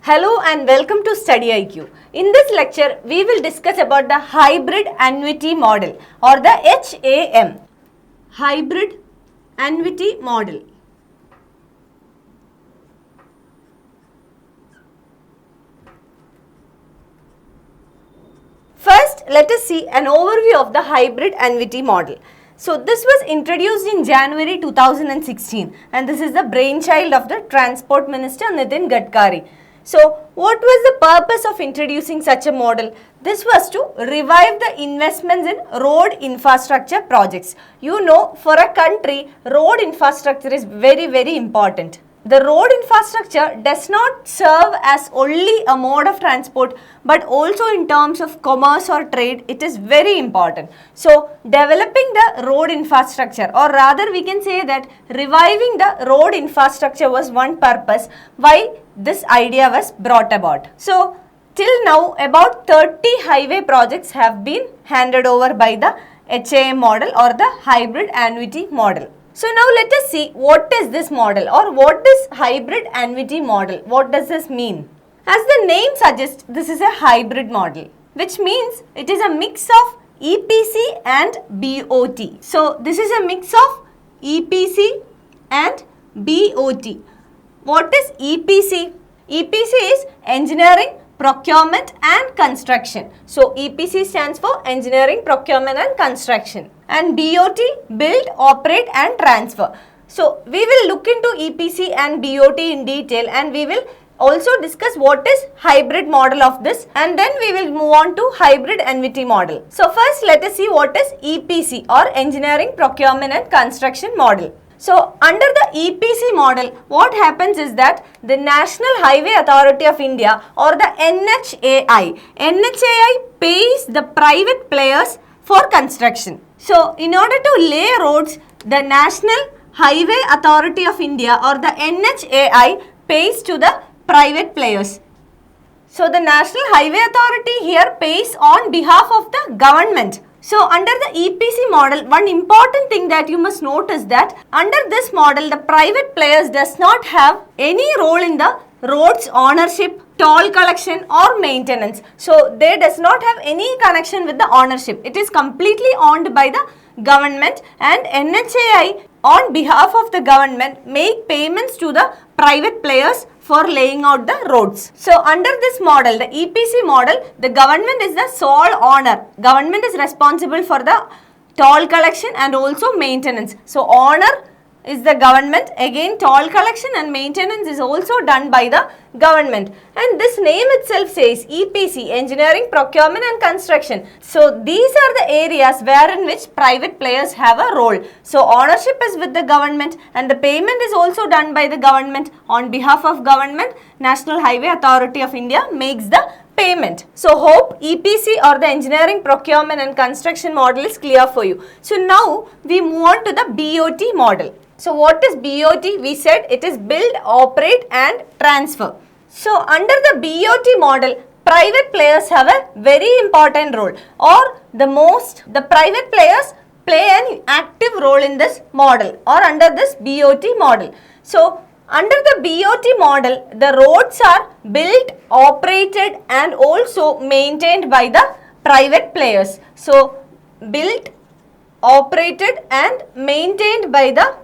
Hello and welcome to StudyIQ. In this lecture, we will discuss about the Hybrid Annuity Model or the HAM. Hybrid Annuity Model. First, let us see an overview of the Hybrid Annuity Model. So, this was introduced in January 2016 and this is the brainchild of the Transport Minister Nitin Gadkari. So, what was the purpose of introducing such a model? This was to revive the investments in road infrastructure projects. You know, for a country, road infrastructure is very important. The road infrastructure does not serve as only a mode of transport, but also in terms of commerce or trade, it is very important. So, developing the road infrastructure, or rather we can say that reviving the road infrastructure was one purpose why this idea was brought about. So, till now about 30 highway projects have been handed over by the HAM model or the Hybrid Annuity Model. So now let us see what is this model or what is Hybrid Annuity Model. What does this mean? As the name suggests, this is a hybrid model, which means it is a mix of EPC and BOT. So this is a mix of EPC and BOT. What is EPC? EPC is Engineering, Procurement and Construction. So EPC stands for Engineering, Procurement and Construction. And BOT, Build, Operate and Transfer. So we will look into EPC and BOT in detail and we will also discuss what is hybrid model of this, and then we will move on to Hybrid Annuity Model. So first let us see what is EPC or Engineering, Procurement and Construction Model. So under the EPC model, what happens is that the National Highway Authority of India or the NHAI pays the private players for construction. So in order to lay roads, the National Highway Authority of India or the NHAI pays to the private players. So the National Highway Authority here pays on behalf of the government. So under the EPC model, one important thing that you must note is that under this model, the private players does not have any role in the roads ownership, toll collection or maintenance. So they does not have any connection with the ownership. It is completely owned by the government, and NHAI on behalf of the government make payments to the private players for laying out the roads. So under this model, the EPC model, the government is the sole owner. Government is responsible for the toll collection and also maintenance. So owner is the government, again toll collection and maintenance is also done by the government, and this name itself says EPC, Engineering, Procurement and Construction. So these are the areas wherein which private players have a role. So ownership is with the government and the payment is also done by the government. On behalf of government, National Highway Authority of India makes the payment. So hope EPC or the Engineering, Procurement and Construction model is clear for you. So now we move on to the BOT model. So what is BOT? We said it is Build, Operate and Transfer. So under the BOT model, private players have a very important role, or the private players play an active role in this model or under this BOT model. So under the BOT model, the roads are built, operated and also maintained by the private players. So built, operated and maintained by the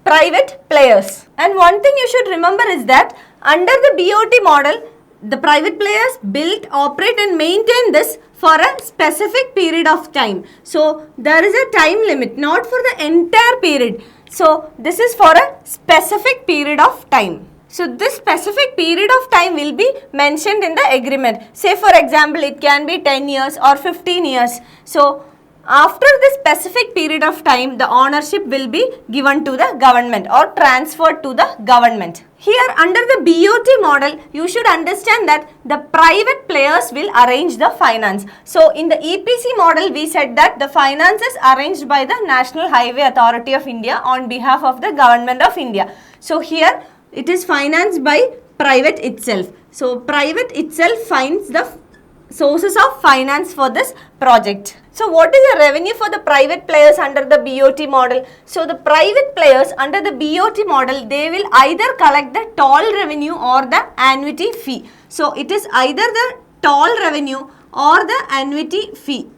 private players. And one thing you should remember is that under the BOT model, the private players build, operate and maintain this for a specific period of time. So there is a time limit, not for the entire period. So this is for a specific period of time. So this specific period of time will be mentioned in the agreement. Say for example, it can be 10 years or 15 years. So after this specific period of time, the ownership will be given to the government or transferred to the government. Here under the BOT model, you should understand that the private players will arrange the finance. So in the EPC model, we said that the finance is arranged by the National Highway Authority of India on behalf of the Government of India. So here it is financed by private itself. So private itself finds the sources of finance for this project. So what is the revenue for the private players under the BOT model? So the private players under the BOT model, they will either collect the toll revenue or the annuity fee. So it is either the toll revenue or the annuity fee.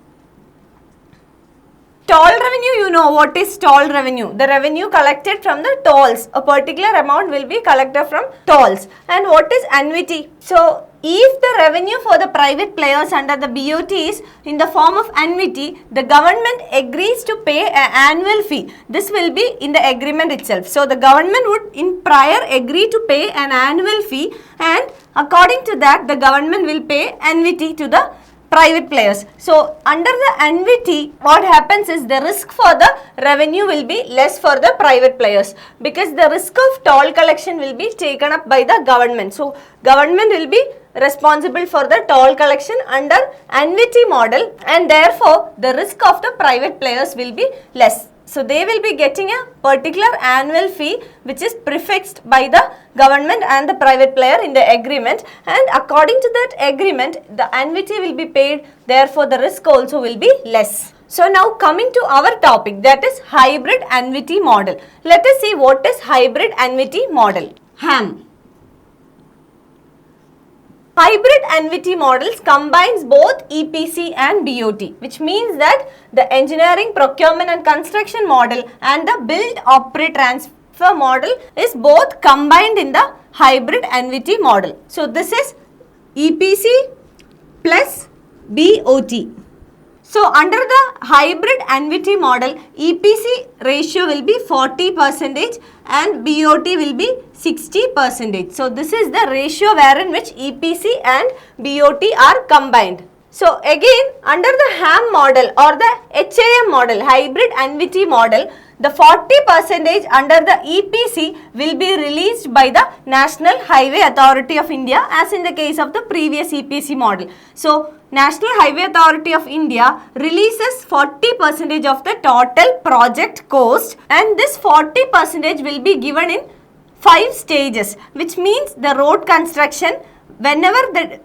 Toll revenue, you know what is toll revenue? The revenue collected from the tolls. A particular amount will be collected from tolls. And what is annuity? So if the revenue for the private players under the BOT is in the form of annuity, the government agrees to pay an annual fee. This will be in the agreement itself. So the government would in prior agree to pay an annual fee, and according to that the government will pay annuity to the private players. So under the annuity, what happens is the risk for the revenue will be less for the private players, because the risk of toll collection will be taken up by the government. So government will be responsible for the toll collection under annuity model, and therefore the risk of the private players will be less. So they will be getting a particular annual fee which is prefixed by the government and the private player in the agreement, and according to that agreement the annuity will be paid, therefore the risk also will be less. So now coming to our topic, that is hybrid annuity model. Let us see what is hybrid annuity model. HAM. Hybrid annuity models combines both EPC and BOT, which means that the engineering, procurement and construction model and the build, operate, transfer model is both combined in the hybrid annuity model. So this is EPC plus BOT. So under the hybrid annuity model, EPC ratio will be 40% and BOT will be 60%. So this is the ratio wherein which EPC and BOT are combined. So again, under the HAM model or the HAM model, hybrid annuity model, the 40% under the EPC will be released by the National Highway Authority of India, as in the case of the previous EPC model. So National Highway Authority of India releases 40% of the total project cost, and this 40% will be given in 5 stages, which means the road construction, whenever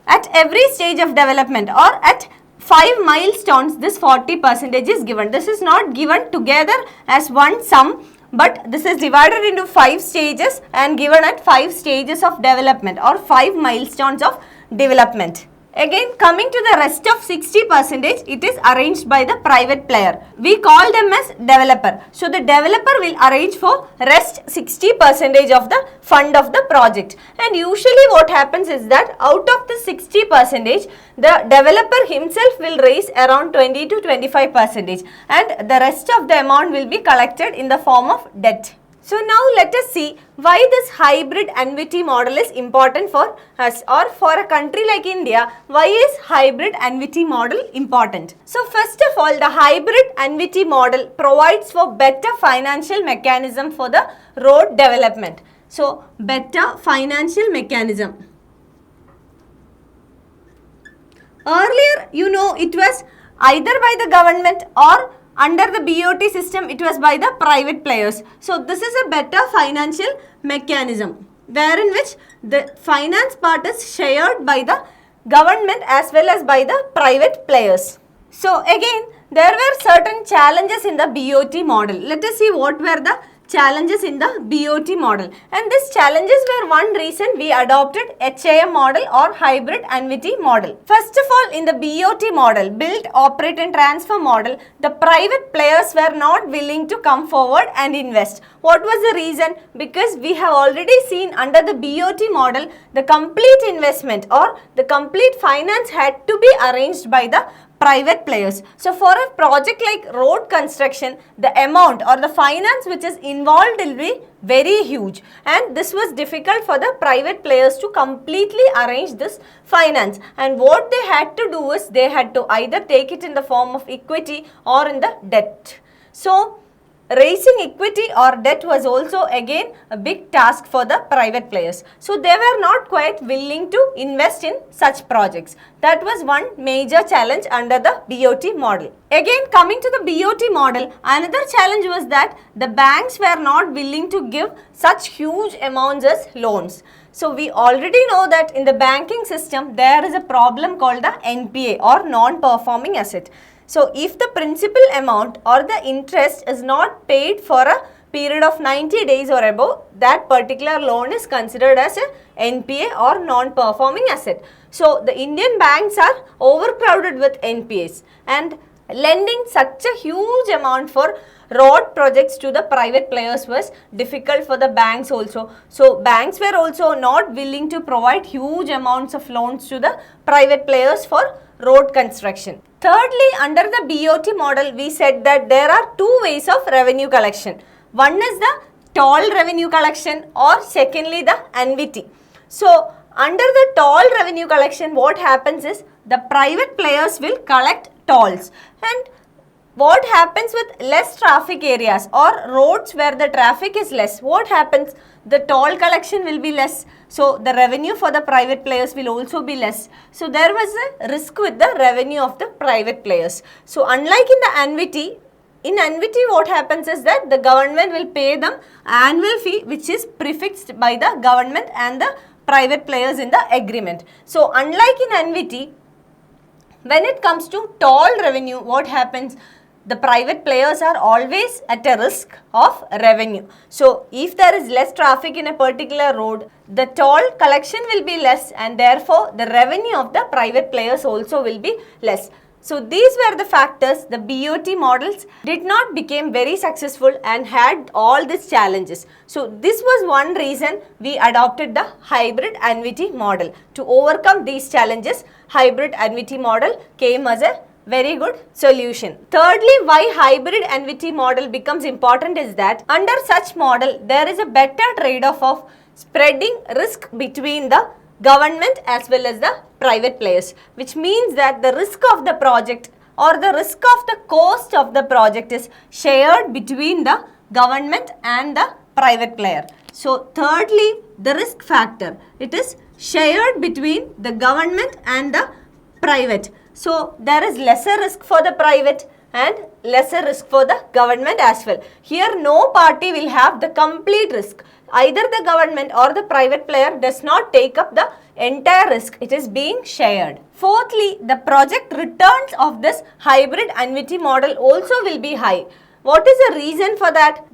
at every stage of development or at 5 milestones, this 40% is given. This is not given together as one sum, but this is divided into 5 stages and given at 5 stages of development or 5 milestones of development. Again, coming to the rest of 60%, it is arranged by the private player. We call them as developer. So the developer will arrange for rest 60% of the fund of the project. And usually what happens is that out of the 60%, the developer himself will raise around 20 to 25%, and the rest of the amount will be collected in the form of debt. So now let us see why this hybrid annuity model is important for us, or for a country like India. Why is hybrid annuity model important? So first of all, the hybrid annuity model provides for better financial mechanism for the road development. So better financial mechanism. Earlier, you know, it was either by the government or under the BOT system, it was by the private players. So this is a better financial mechanism, wherein which the finance part is shared by the government as well as by the private players. So again, there were certain challenges in the BOT model. Let us see what were the challenges in the BOT model, and these challenges were one reason we adopted HAM model or hybrid annuity model. First of all, in the BOT model, build, operate and transfer model, the private players were not willing to come forward and invest. What was the reason? Because we have already seen under the BOT model, the complete investment or the complete finance had to be arranged by the private players. So for a project like road construction, the amount or the finance which is involved will be very huge, and this was difficult for the private players to completely arrange this finance, and what they had to do is they had to either take it in the form of equity or in the debt. So raising equity or debt was also again a big task for the private players. So they were not quite willing to invest in such projects. That was one major challenge under the BOT model. Again, coming to the BOT model, another challenge was that the banks were not willing to give such huge amounts as loans. So we already know that in the banking system there is a problem called the NPA or non-performing asset. So if the principal amount or the interest is not paid for a period of 90 days or above, that particular loan is considered as a NPA or non-performing asset. So the Indian banks are overcrowded with NPAs, and lending such a huge amount for road projects to the private players was difficult for the banks also. So banks were also not willing to provide huge amounts of loans to the private players for road construction. Thirdly, under the BOT model, we said that there are two ways of revenue collection. One is the toll revenue collection, or secondly the annuity. So under the toll revenue collection, what happens is the private players will collect tolls, and what happens with less traffic areas or roads where the traffic is less, what happens? The toll collection will be less, so the revenue for the private players will also be less. So there was a risk with the revenue of the private players. So unlike in the annuity, in annuity what happens is that the government will pay them annual fee which is prefixed by the government and the private players in the agreement. So unlike in annuity, when it comes to toll revenue, what happens? The private players are always at a risk of revenue. So if there is less traffic in a particular road, the toll collection will be less, and therefore the revenue of the private players also will be less. So these were the factors. The BOT models did not become very successful and had all these challenges. So this was one reason we adopted the hybrid annuity model. To overcome these challenges, hybrid annuity model came as a very good solution. Thirdly, why hybrid annuity model becomes important is that under such model, there is a better trade-off of spreading risk between the government as well as the private players, which means that the risk of the project or the risk of the cost of the project is shared between the government and the private player. So thirdly, the risk factor, it is shared between the government and the private. So there is lesser risk for the private and lesser risk for the government as well. Here no party will have the complete risk. Either the government or the private player does not take up the entire risk. It is being shared. Fourthly, the project returns of this hybrid annuity model also will be high. What is the reason for that?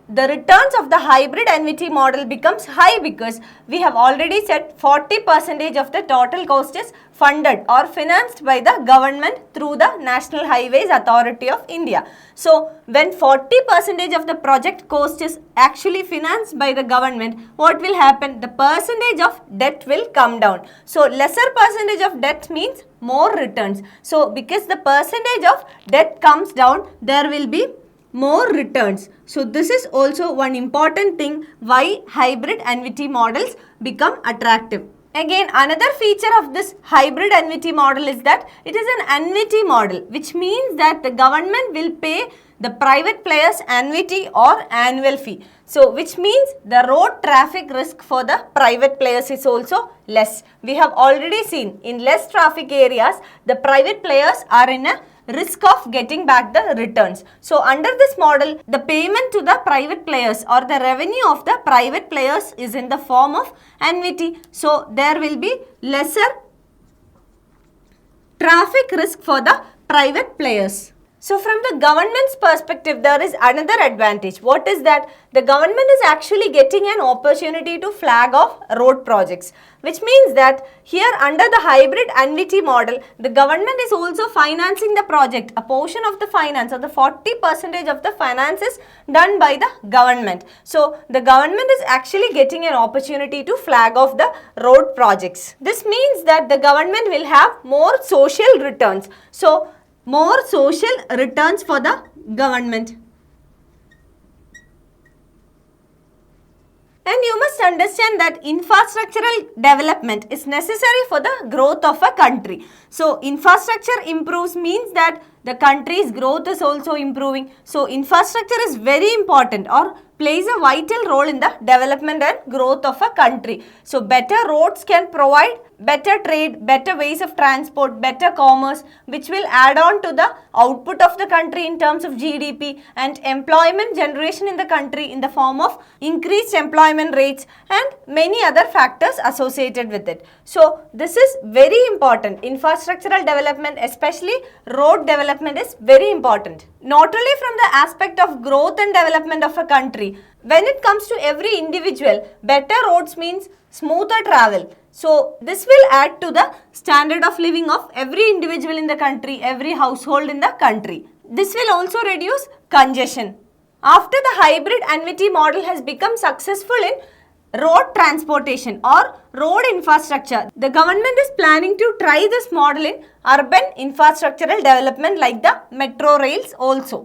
The returns of the hybrid annuity model becomes high because we have already said 40% of the total cost is funded or financed by the government through the National Highways Authority of India. So when 40% of the project cost is actually financed by the government, what will happen? The percentage of debt will come down. So lesser percentage of debt means more returns. So because the percentage of debt comes down, there will be more returns. So this is also one important thing why hybrid annuity models become attractive. Again, another feature of this hybrid annuity model is that it is an annuity model, which means that the government will pay the private players annuity or annual fee. So which means the road traffic risk for the private players is also less. We have already seen in less traffic areas, the private players are in a risk of getting back the returns. So under this model, the payment to the private players or the revenue of the private players is in the form of annuity. So there will be lesser traffic risk for the private players. So from the government's perspective, there is another advantage. What is that? The government is actually getting an opportunity to flag off road projects, which means that here under the hybrid annuity model, the government is also financing the project. A portion of the finance or the 40% of the finance is done by the government. So the government is actually getting an opportunity to flag off the road projects. This means that the government will have more social returns. So more social returns for the government. And you must understand that infrastructural development is necessary for the growth of a country. So infrastructure improves means that the country's growth is also improving. So infrastructure is very important or plays a vital role in the development and growth of a country. So better roads can provide better trade, better ways of transport, better commerce, which will add on to the output of the country in terms of GDP and employment generation in the country in the form of increased employment rates and many other factors associated with it. So this is very important. Infrastructural development, especially road development, is very important. Not only from the aspect of growth and development of a country, when it comes to every individual, better roads means smoother travel. So this will add to the standard of living of every individual in the country, every household in the country. This will also reduce congestion. After the hybrid annuity model has become successful in road transportation or road infrastructure, the government is planning to try this model in urban infrastructural development like the metro rails also.